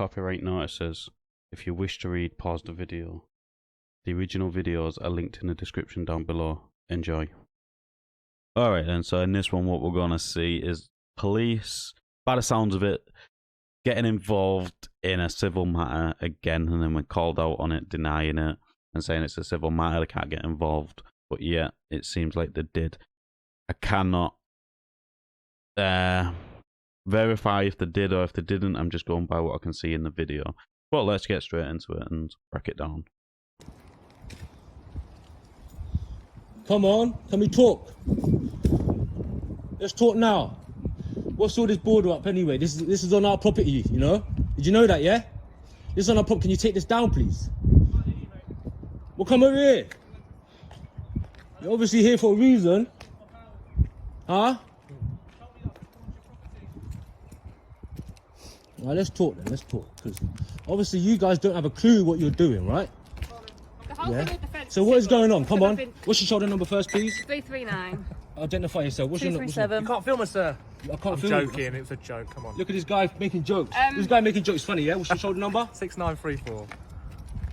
copyright notices. If you wish to read, pause the video. The original videos are linked in the description down below. Enjoy. Alright then, so in this one what we're going to see is police, by the sounds of it, getting involved in a civil matter again, and then we're called out on it, denying it, and saying it's a civil matter, they can't get involved. But yeah, it seems like they did. I cannot verify if they did or if they didn't. I'm just going by what I can see in the video. But let's get straight into it and break it down. Come on, can we talk? Let's talk now. What's all this border up anyway? This is on our property, you know? Did you know that, yeah? This is on our property. Can you take this down, please? Well, come over here. You're obviously here for a reason. Huh? Right, let's talk then, let's talk. Because obviously you guys don't have a clue what you're doing, right? Yeah. So what is going on? Come on. What's your shoulder number first, please? 339. Identify yourself. What's your number? 237. You can't film us, sir. I can't I'm film joking, it was a joke, come on. Look at this guy making jokes. This guy making jokes funny, yeah? What's your shoulder number? 6934.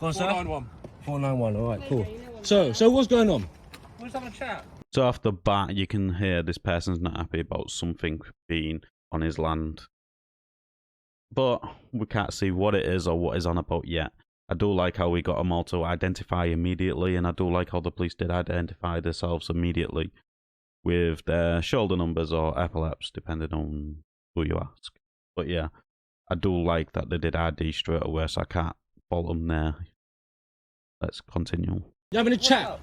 Go on, sir. 491. 491, alright, cool. So what's going on? We're just having a chat. So off the bat, you can hear this person's not happy about something being on his land. But we can't see what it is or what is on about yet. I do like how we got them all to identify immediately, and I do like how the police did identify themselves immediately with their shoulder numbers or epaulets, depending on who you ask. But yeah, I do like that they did ID straight away, so I can't fault them there. Let's continue. You're having a chat.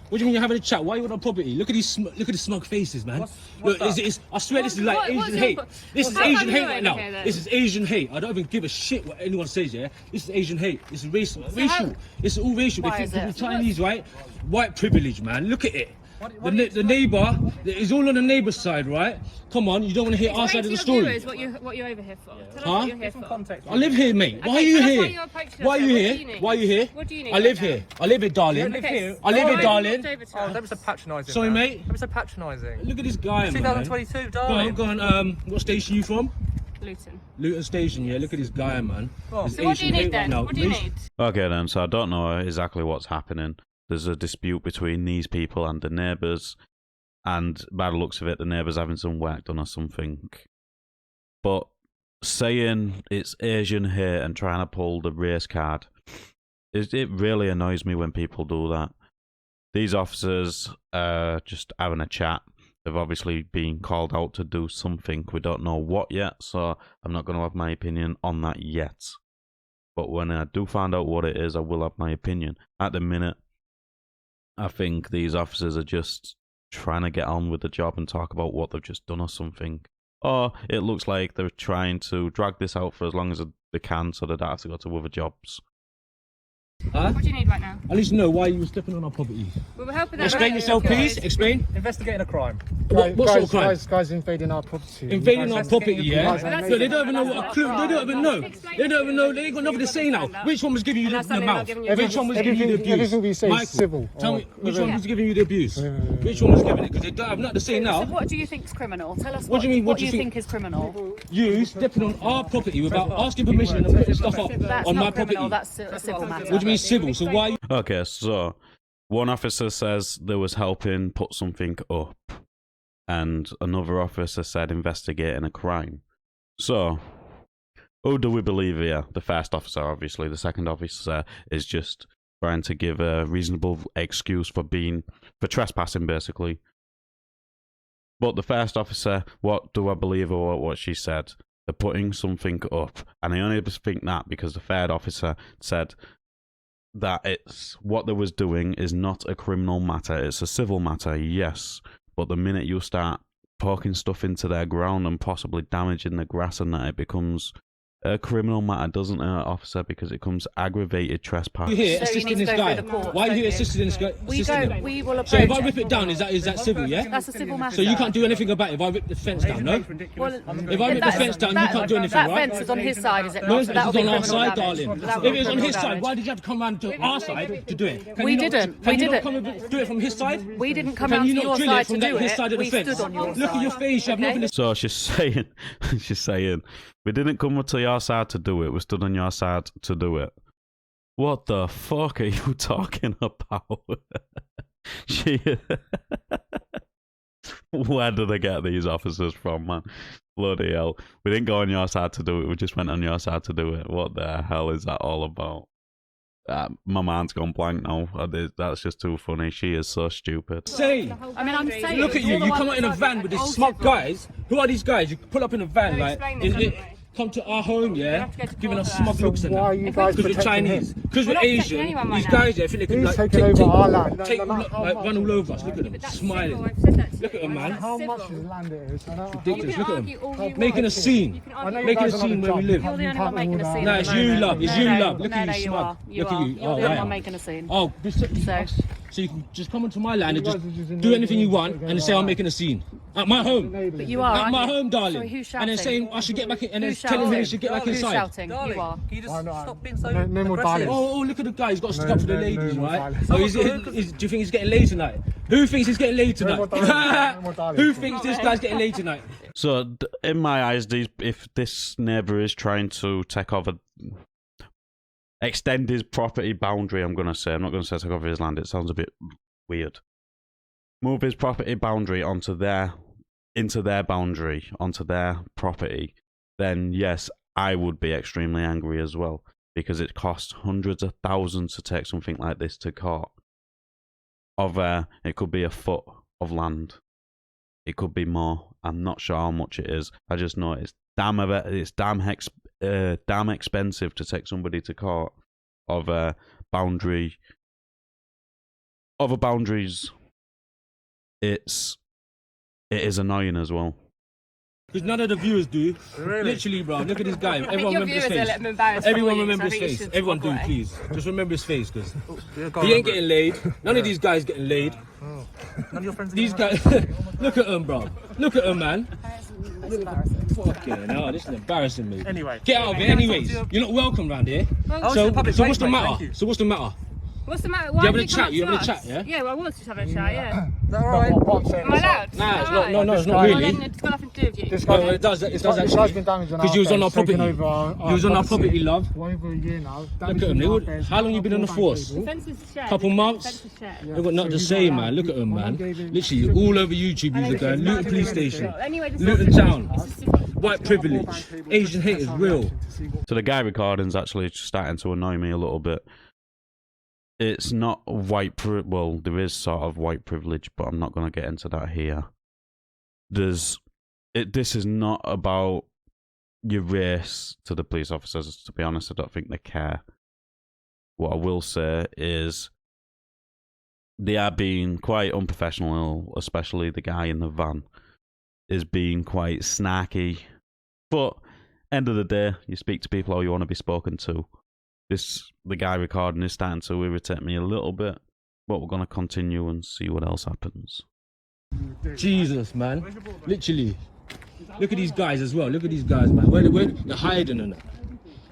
What do you mean you're having a chat? Why are you on our property? Look at these smug faces, man. Look, I swear this is like Asian hate. This is Asian hate right now. This is Asian hate. I don't even give a shit what anyone says, yeah? This is Asian hate. This is racial. It's all racial. They think people Chinese, right? White privilege, man. Look at it. The neighbour, it's all on the neighbour's side, right? Come on, you don't want to hear our side of the story. What you're over here for? Tell us Huh? what you're here for. Context. I live here, mate. Why are you here? Why are you here? Why are you here? What do you need? I live here. I live here, darling. here? I live here, darling. Oh, don't be so patronising. Sorry, man. mate. Don't be so patronising. Look at this guy, man. 2022, darling. Go on, what station you from? Luton. Luton Station, yeah. Look at this guy, man. Oh. So what do you need then? What do you need? Okay then, so I don't know exactly what's happening. There's a dispute between these people and the neighbours. And by the looks of it, the neighbour's having some work done or something. But saying it's Asian hate and trying to pull the race card, it really annoys me when people do that. These officers are just having a chat. They've obviously been called out to do something. We don't know what yet, so I'm not going to have my opinion on that yet. But when I do find out what it is, I will have my opinion. At the minute, I think these officers are just trying to get on with the job and talk about what they've just done or something. Or it looks like they're trying to drag this out for as long as they can so they don't have to go to other jobs. Huh? What do you need right now? At least know why you were stepping on our property. Well, we're helping them. Explain yourself, please. Explain. Investigating a crime. What sort of crime? Guys invading our property. Invading our property, yeah? Guys, Look, they don't even know what a clue. They don't even know. They don't even know. They ain't got nothing to say now. Which one was giving you the mouth? Which one was giving you the abuse? Everything we say Michael, is civil. tell me, which one was giving you the abuse? Which one was giving it? Because they don't have nothing to say now. So what do you think is criminal? Tell us What do you mean, what you think is criminal. You stepping on our property without asking permission and putting stuff up That's on my not criminal, property. that's a civil matter. What do you mean civil? So why are you... Okay, so one officer says there was helping put something up, and another officer said investigating a crime. So, who do we believe here? The first officer, obviously. The second officer is just trying to give a reasonable excuse for trespassing, basically. But the first officer, what do I believe or what she said? They're putting something up, and I only think that because the third officer said that it's what they was doing is not a criminal matter, it's a civil matter, yes. But the minute you start poking stuff into their ground and possibly damaging the grass and that, it becomes a criminal matter, doesn't it, officer? Because it comes aggravated trespass. You here So you assisting need to this go guy? through the courts, Why are you don't here you? assisting this guy? We will So approach if I rip it down, is that civil, yeah? That's a civil matter. So you can't do anything about it if I rip the fence down, no? Well, If I rip the fence down, you can't do anything, that right? fence is on his side, is it No, not? it's So that'll on be our criminal side, damage. darling. That will If be it was on criminal his side, damage. why did you have to come round to our side to do it? Can We you not- didn't. Can We you not didn't. come and do it from his side? We didn't come Can round you to not your drill it side from to do his it. side of the We fence? stood on your Look at your side. face, you have nothing to So she's saying, she's saying, we didn't come to your side to do it. We stood on your side to do it. What the fuck are you talking about? Where do they get these officers from, man? Bloody hell. We didn't go on your side to do it. We just went on your side to do it. What the hell is that all about? My mind's gone blank now. That's just too funny. She is so stupid. Say, I mean, I'm saying. look at you. You come out in a van with these smug guys. Who are these guys? You pull up in a van, like, come to our home, yeah, giving us smug looks and why are you guys because we're protecting Chinese, him? because we're Asian. These guys, yeah, I feel they can He's like taking over our land. run all over us. Look at them, smiling. Look at them, man. How much is land it is? Ridiculous. Look at them, making a scene, making a scene where we live. You're the only one making a scene. No, it's you, love. It's you, love. Look at you, you smug. Look at you. You're Oh, the only right. one making a scene. Oh, so you can just come onto my land and just do anything you want and say I'm making a scene at my home. But you are. At my home, darling. Sorry, who's and then shouting? saying I should get back in, and then Who's telling me he shouting? should get back Who's inside. shouting? Darling, You are. can you just Oh, no. stop being so No more aggressive? violence. Oh, look at the guy. He's got to stick up for the ladies, right? violence. Oh, do you think he's getting laid tonight? Who thinks he's getting laid tonight? more violence. No more violence. Who thinks this guy's getting laid tonight? So, in my eyes, if this neighbour is trying to take over, extend his property boundary, I'm going to say, I'm not going to say take over his land, it sounds a bit weird. Move his property boundary into their boundary, onto their property, then yes, I would be extremely angry as well, because it costs hundreds of thousands to take something like this to court. It could be a foot of land. It could be more. I'm not sure how much it is. I just know it's damn expensive to take somebody to court of boundaries. It is annoying as well. Because none of the viewers do. Really? Literally, bro. Look at this guy. I think Everyone your remember his viewers are a face. little embarrassed. Everyone for you, remember so I his think you face. should Everyone walk do, away. please. Just remember his face, because Yeah, he ain't getting laid. None of these guys getting laid. None of your friends are These getting guys, look at him, bro. Look at him, man. That's embarrassing. Fucking hell, this is embarrassing me. Anyway. Get out of it, anyways. You're not welcome round here. Oh, So, it's a public so place, what's the mate, matter? thank you. So what's the matter? What's the matter? You Why having a have you chat? come You up having to a us? chat, yeah? Yeah, well, I was just having a chat, yeah. Is that alright? Am I allowed? Nah, it's Alright. not, no, it's not Well, really. then it's got nothing to do with you. This Well, guy's it does this actually. guy's been damaging Because you was on our taking property. over our You was on our property, love. For over a year now. Look at him. How long you been on the force? The fence was shared. Couple months? The fence was shared. They've got nothing to say, man. Look at him, man. Literally, all over YouTube, he's a guy. Luton police station. Anyway, this Luton is- town. this is- White privilege. Asian hate is real. So the guy recording's actually starting to annoy me a little bit. It's not well, there is sort of white privilege, but I'm not going to get into that here. This is not about your race to the police officers. To be honest, I don't think they care. What I will say is they are being quite unprofessional, especially the guy in the van is being quite snarky. But end of the day, you speak to people how you want to be spoken to. The guy recording is starting to irritate me a little bit, but we're going to continue and see what else happens. Jesus, man. Literally. Look at these guys as well. Look at these guys, man. Where they're hiding and that.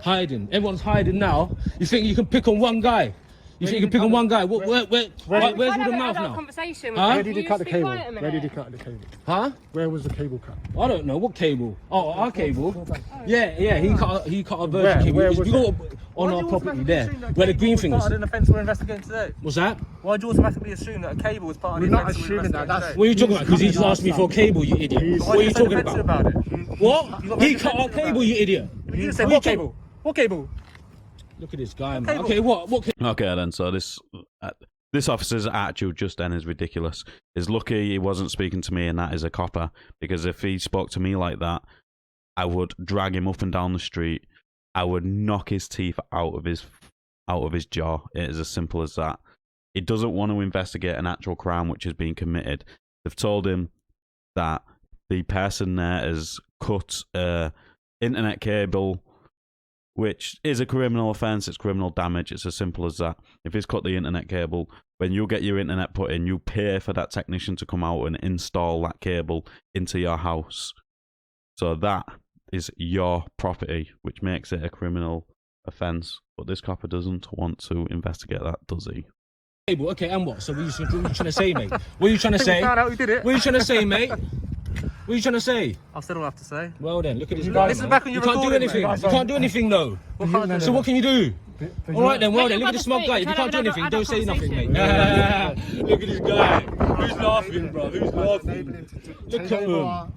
Hiding. Everyone's hiding now. You think you can pick on one guy? You think you can pick on one guy? Where's all the mouth now? Conversation Huh? Where did he you cut the speak cable? quiet a minute? Where did he cut the cable? Huh? Where was the cable cut? I don't know. What cable? Oh, our cable. Yeah. He cut a virgin cable. Where was You got it? on our property there, where the green thing is. Part of an offence we're investigating today. What's that? Why do you automatically assume that a cable was part of We're the not offence we're assuming that, investigating that's- today? What are you talking about? Because he just asked me for a cable, you idiot. What are you talking defensive about? it? What? He cut our cable, you idiot. You said What what you cable? What cable? Look at this guy, man. Cable. Okay, what cable? Okay, then. So this officer's attitude just then is ridiculous. He's lucky he wasn't speaking to me, and that is a copper. Because if he spoke to me like that, I would drag him up and down the street. I would knock his teeth out of his jaw. It is as simple as that. He doesn't want to investigate an actual crime which is being committed. They've told him that the person there has cut internet cable, which is a criminal offence. It's criminal damage. It's as simple as that. If he's cut the internet cable, when you get your internet put in, you pay for that technician to come out and install that cable into your house. So that is your property, which makes it a criminal offence. But this copper doesn't want to investigate that, does he? Cable, okay, and what? So what are you trying to say, mate? What are you trying to say? Found out who did it. What are you trying to say, mate? What are you trying to say? I've said all I have to say. Well then, look at this You guy. guys- man. back on your You can't do recording, anything. mate. You can't do anything though. What can't I do? So what can you do? All right then, well then, look at this smug guy. If you Try can't do to have anything, another don't say nothing, mate. conversation. Look at this guy. Who's laughing, bro? Who's laughing? Look at him.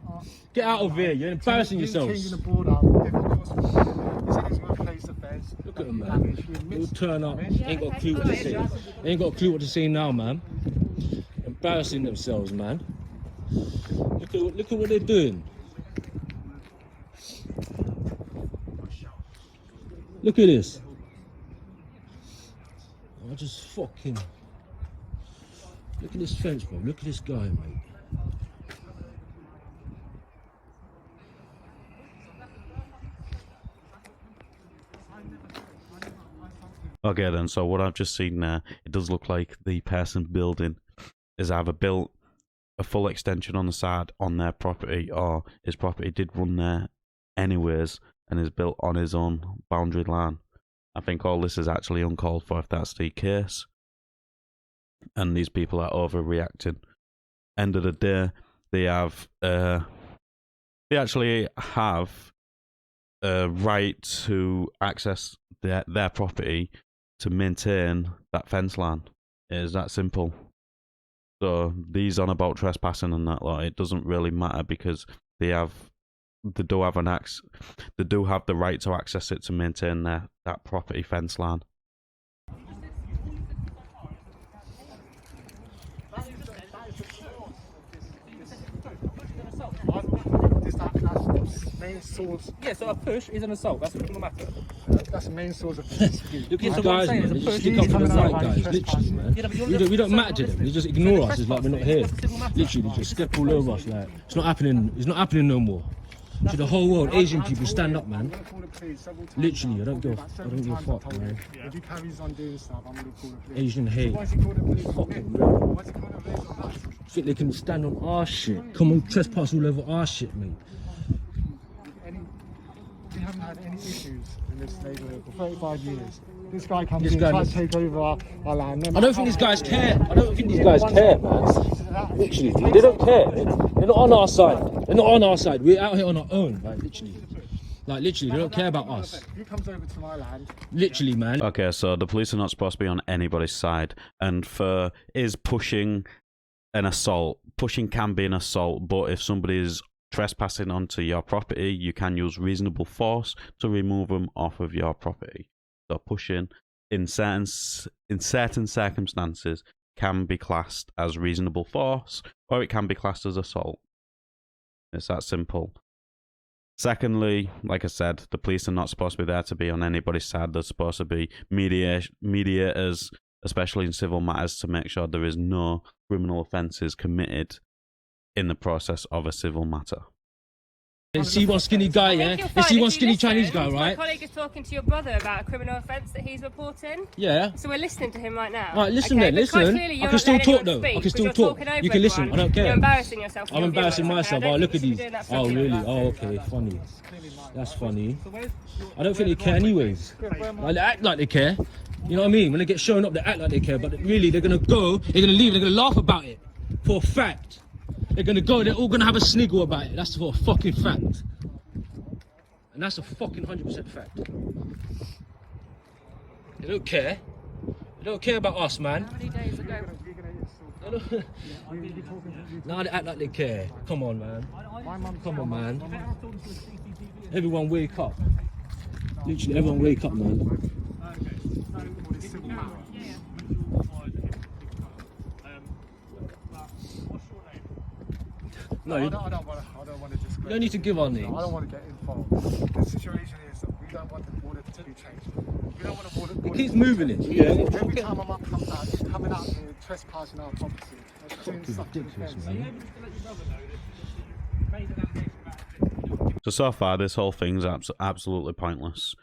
Get out of here. You're embarrassing yourselves. Changing the board up. He said he's going to place the fence. Look at him, man. He'll turn up. Ain't got a clue what to say. Ain't got a clue what to say now, man. Embarrassing themselves, man. Look at what they're doing. Look at this. I just fucking. Look at this fence, bro. Look at this guy, mate. Okay then, so what I've just seen there, it does look like the person building is either built a full extension on the side on their property, or his property did run there anyways and is built on his own boundary line. I think all this is actually uncalled for if that's the case. And these people are overreacting. End of the day, they actually have a right to access their property to maintain that fence line. It is that simple. So these on about trespassing and that lot, it doesn't really matter because they do have the right to access it to maintain that property fence line. Main source. Yeah, so a push is an assault. That's a criminal matter. That's the main source of dispute. Look at Yeah, these so what I'm guys, saying man. is They a just push stick up for the is fight, coming guys. out Literally, man. Yeah, but you're We don't matter to them. They just ignore us. It's like we're not here. It's a civil matter. Literally, they just step all over us. Like it's not happening. It's not happening no more. To the whole world, Asian people stand up, man. Literally, I don't give a fuck, man. If he carries on doing stuff, I'm going to call the police. Asian hate. Why is he calling the police? Fucking real. Why is he calling the police on that? Think they can stand on our shit. Come on, trespass all over our shit, mate. We haven't had any issues in this neighbourhood for 35 years. This guy comes This in, guy tries looks- to take over our land. I don't think these guys care. I don't think these guys care, man. Literally, they don't care. They're not on our side. They're not on our side. We're out here on our own, like literally. Like literally, they don't care about us. He comes over to my land. Literally, man. Okay, so the police are not supposed to be on anybody's side, and is pushing an assault. Pushing can be an assault, but if somebody is trespassing onto your property, you can use reasonable force to remove them off of your property. So pushing in certain circumstances can be classed as reasonable force, or it can be classed as assault. It's that simple. Secondly, like I said, the police are not supposed to be there to be on anybody's side. They're supposed to be mediators, especially in civil matters, to make sure there is no criminal offences committed in the process of a civil matter. They see one skinny guy, yeah? They see one skinny Chinese guy, My right? colleague is talking to your brother about a criminal offence that he's reporting. Yeah. So we're listening to him right now. Alright, listen Okay, then, but quite listen. clearly I you're can not still letting talk anyone though. speak I can because still you're talk. talking over You can listen. everyone. I don't care. You're embarrassing yourself. for I'm your embarrassing viewers, myself. okay? I Oh, don't look think at you should these. be doing that Oh, for really? everyone. Oh, okay. Funny. That's funny. I don't think they care anyways. Like, they act like they care. You know what I mean? When they get shown up, they act like they care. But really, they're going to go, they're going to leave, they're going to laugh about it. For a fact. They're going to go, they're all going to have a sniggle about it. That's for a fucking fact. And that's a fucking 100% fact. They don't care. They don't care about us, man. How many days ago? They don't- Now they act like they care. Come on, man. Come on, man. Everyone wake up. Literally, everyone wake up, man. No, you I don't want to discredit. don't need to give our names. I don't want to get involved. The situation is that we don't want the border to be changed. We don't want the border. It keeps moving it. Yeah. Every time a mum comes out, he's coming out here trespassing our property. Doing Fucking stuff to the ridiculous, fence. man. So far, this whole thing's absolutely pointless.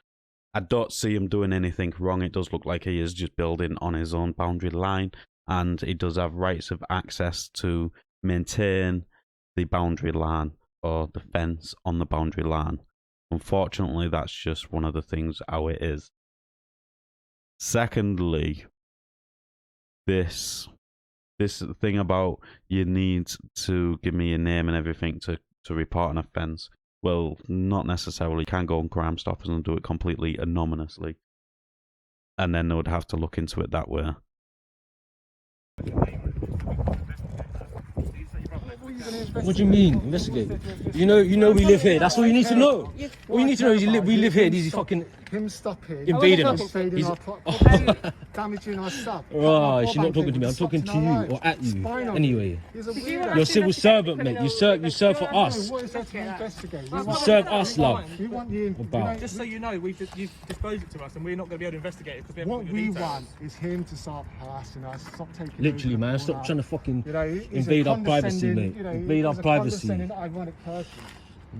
I don't see him doing anything wrong. It does look like he is just building on his own boundary line, and he does have rights of access to maintain the boundary line or the fence on the boundary line. Unfortunately, that's just one of the things how it is. Secondly, this thing about you need to give me your name and everything to to report an offence. Well, not necessarily. You can go on Crime Stoppers and do it completely anonymously. And then they would have to look into it that way. What do you mean, investigate? You know we live here. That's all you need to know. All you need to know is we live here. These fucking Him stopping, invading us. invading our property, damaging our stuff. Oh, she's not talking to me. I'm talking to you or at you. Anyway, He's a weirdo. you're a civil servant, mate. You serve for us. What is there to investigate? You serve us, love. We want you. About. Just so you know, you've disclosed it to us and we're not going to be able to investigate it because we haven't What got your we details. want is him to start harassing us, stop taking Literally, over man. all Stop that. trying to fucking You know, he's a invade our privacy, condescending, mate. you know, Invade our he's a privacy. condescending, ironic person.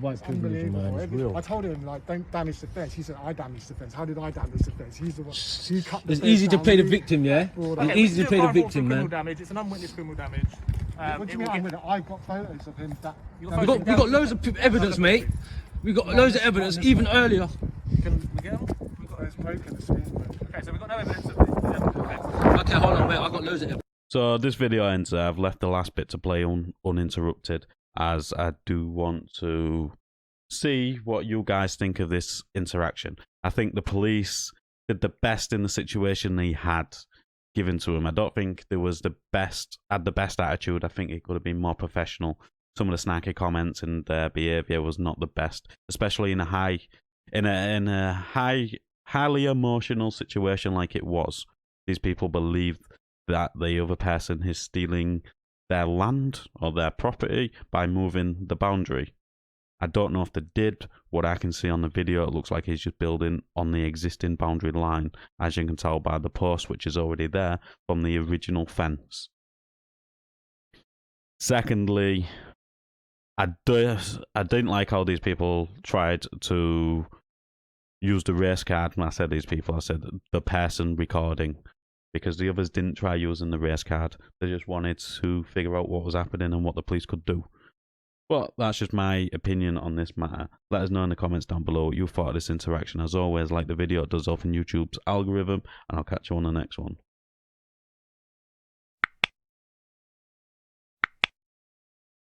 White privilege, man. Unbelievable. It's real. I told him, like, don't damage the fence. He said, I damaged the fence. How did I damage the fence? He's the one. You cut the It's fence easy to down, play the you- victim, yeah? All that. It's Okay, easy we to play do the a file victim, for criminal man. damage. It's an unwitnessed criminal damage. What do you mean? I got photos of him. We got loads of evidence, mate. We got loads of evidence, even earlier. Can we get them? It's broken. The screen's broken. Okay, so we've got no evidence of this. Okay, hold on, mate. I got loads of evidence. So this video ends there. I've left the last bit to play uninterrupted, as I do want to see what you guys think of this interaction. I think the police did the best in the situation they had given to him. I don't think there was the best attitude. I think it could have been more professional. Some of the snacky comments and their behaviour was not the best, especially in a highly emotional situation like it was. These people believe that the other person is stealing their land or their property by moving the boundary. I don't know if they did. What I can see on the video, it looks like he's just building on the existing boundary line, as you can tell by the post which is already there from the original fence. Secondly, I didn't like how these people tried to use the race card. When I said these people, I said the person recording, because the others didn't try using the race card. They just wanted to figure out what was happening and what the police could do. But that's just my opinion on this matter. Let us know in the comments down below what you thought of this interaction. As always, like the video, it does help in YouTube's algorithm, and I'll catch you on the next one.